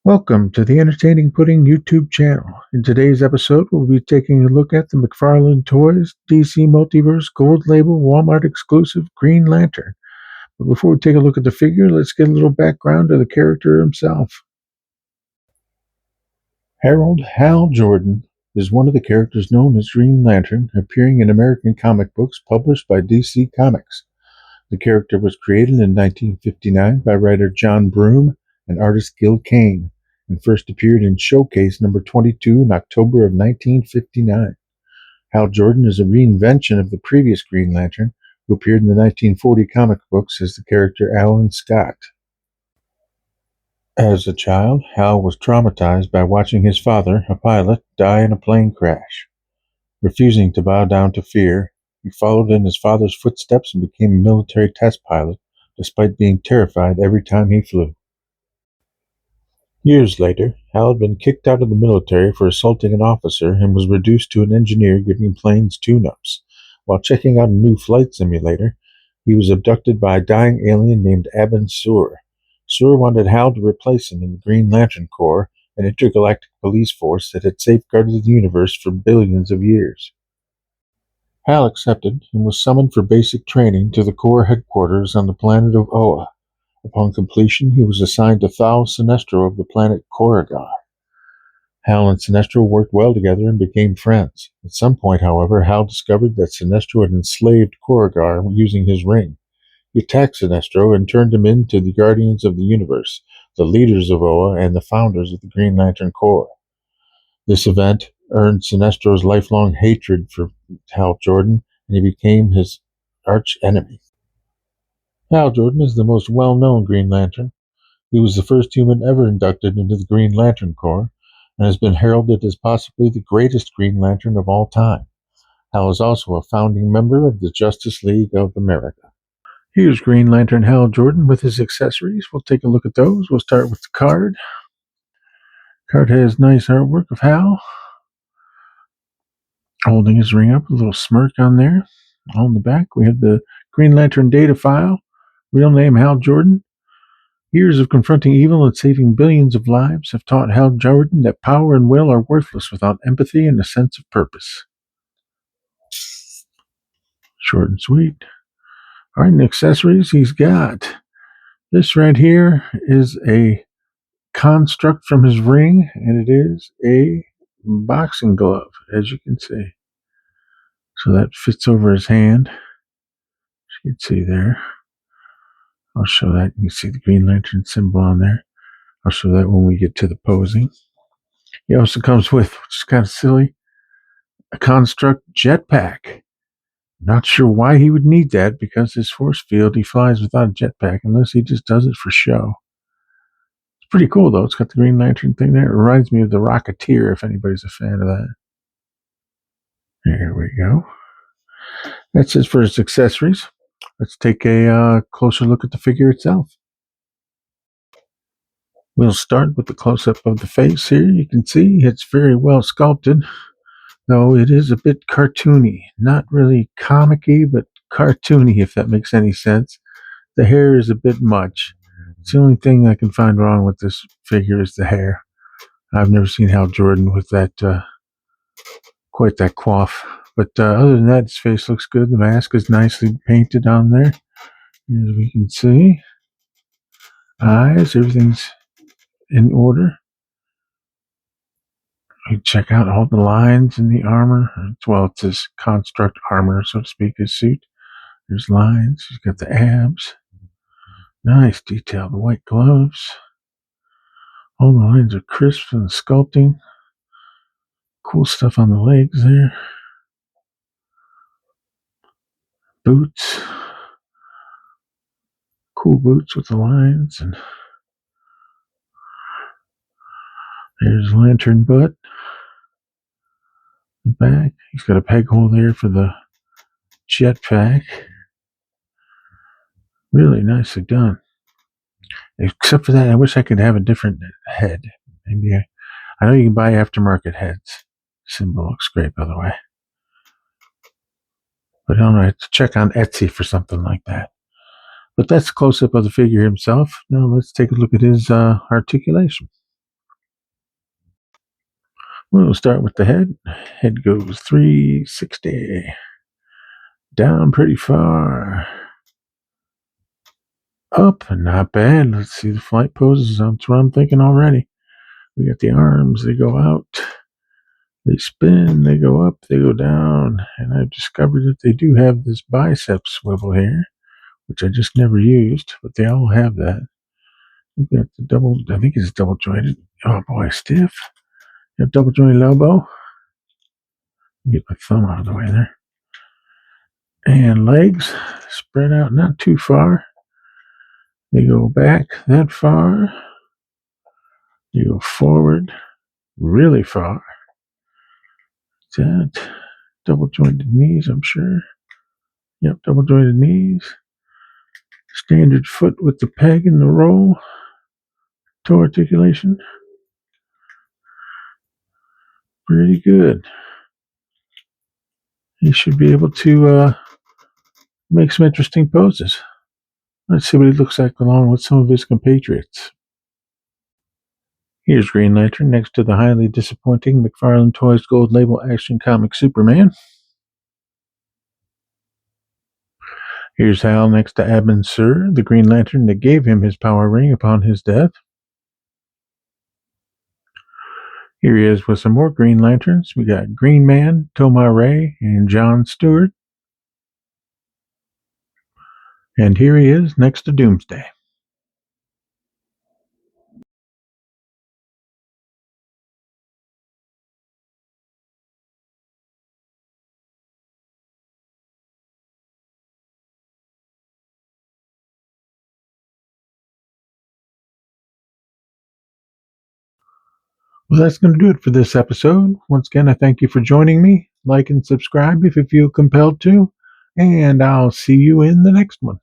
Welcome to the Entertaining Pudding YouTube channel. In today's episode, we'll be taking a look at the McFarlane Toys DC Multiverse Gold Label Walmart exclusive Green Lantern. But before we take a look at the figure, let's get a little background to the character himself. Harold Hal Jordan is one of the characters known as Green Lantern, appearing in American comic books published by DC Comics. The character was created in 1959 by writer John Broome and artist Gil Kane, and first appeared in Showcase number 22 in October of 1959. Hal Jordan is a reinvention of the previous Green Lantern, who appeared in the 1940 comic books as the character Alan Scott. As a child, Hal was traumatized by watching his father, a pilot, die in a plane crash. Refusing to bow down to fear, he followed in his father's footsteps and became a military test pilot, despite being terrified every time he flew. Years later, Hal had been kicked out of the military for assaulting an officer and was reduced to an engineer giving planes tune-ups. While checking out a new flight simulator, he was abducted by a dying alien named Abin Sur. Sur wanted Hal to replace him in the Green Lantern Corps, an intergalactic police force that had safeguarded the universe for billions of years. Hal accepted and was summoned for basic training to the Corps headquarters on the planet of Oa. Upon completion, he was assigned to Thal Sinestro of the planet Korugar. Hal and Sinestro worked well together and became friends. At some point, however, Hal discovered that Sinestro had enslaved Korugar using his ring. He attacked Sinestro and turned him into the Guardians of the Universe, the leaders of Oa and the founders of the Green Lantern Corps. This event earned Sinestro's lifelong hatred for Hal Jordan, and he became his arch enemy. Hal Jordan is the most well-known Green Lantern. He was the first human ever inducted into the Green Lantern Corps, and has been heralded as possibly the greatest Green Lantern of all time. Hal is also a founding member of the Justice League of America. Here's Green Lantern Hal Jordan with his accessories. We'll take a look at those. We'll start with the card. The card has nice artwork of Hal holding his ring up, a little smirk on there. On the back, we have the Green Lantern data file. Real name Hal Jordan. Years of confronting evil and saving billions of lives have taught Hal Jordan that power and will are worthless without empathy and a sense of purpose. Short and sweet. All right, and accessories, he's got this right here is a construct from his ring, and it is a boxing glove, as you can see. So that fits over his hand. As you can see there. I'll show that. You can see the Green Lantern symbol on there. I'll show that when we get to the posing. He also comes with, which is kind of silly, a construct jetpack. Not sure why he would need that, because his force field, he flies without a jetpack, unless he just does it for show. It's pretty cool, though. It's got the Green Lantern thing there. It reminds me of the Rocketeer, if anybody's a fan of that. There we go. That's it for his accessories. Let's take a closer look at the figure itself. We'll start with the close-up of the face here. You can see it's very well sculpted, though it is a bit cartoony. Not really comic-y, but cartoony, if that makes any sense. The hair is a bit much. It's the only thing I can find wrong with this figure is the hair. I've never seen Hal Jordan with that, quite that coif. But other than that, his face looks good. The mask is nicely painted on there, as we can see. Eyes, everything's in order. You check out all the lines in the armor. Well, it's his construct armor, so to speak, his suit. There's lines. He's got the abs. Nice detailed white gloves. All the lines are crisp from the sculpting. Cool stuff on the legs there. Boots. Cool boots with the lines. And there's Lantern butt. The back. He's got a peg hole there for the jetpack. Really nicely done. Except for that, I wish I could have a different head. Maybe I know you can buy aftermarket heads. Symbol looks great, by the way. But I don't know, I have to check on Etsy for something like that. But that's a close-up of the figure himself. Now let's take a look at his articulation. We'll start with the head. Head goes 360. Down pretty far. Up, not bad. Let's see the flight poses. That's what I'm thinking already. We got the arms, they go out, they spin, they go up, they go down. And I've discovered that they do have this bicep swivel here, which I just never used, but they all have that. You got the double, I think it's double jointed. Oh boy, stiff. You have double jointed elbow. Get my thumb out of the way there. And legs spread out not too far. They go back that far. You go forward really far. That double jointed knees, I'm sure. Yep, double jointed knees. Standard foot with the peg and the roll. Toe articulation. Pretty good. He should be able to make some interesting poses. Let's see what he looks like along with some of his compatriots. Here's Green Lantern next to the highly disappointing McFarlane Toys Gold Label Action Comic Superman. Here's Hal next to Abin Sur, the Green Lantern that gave him his power ring upon his death. Here he is with some more Green Lanterns. We got Green Man, Tomar Ray, and John Stewart. And here he is next to Doomsday. Well, that's going to do it for this episode. Once again, I thank you for joining me. Like and subscribe if you feel compelled to. And I'll see you in the next one.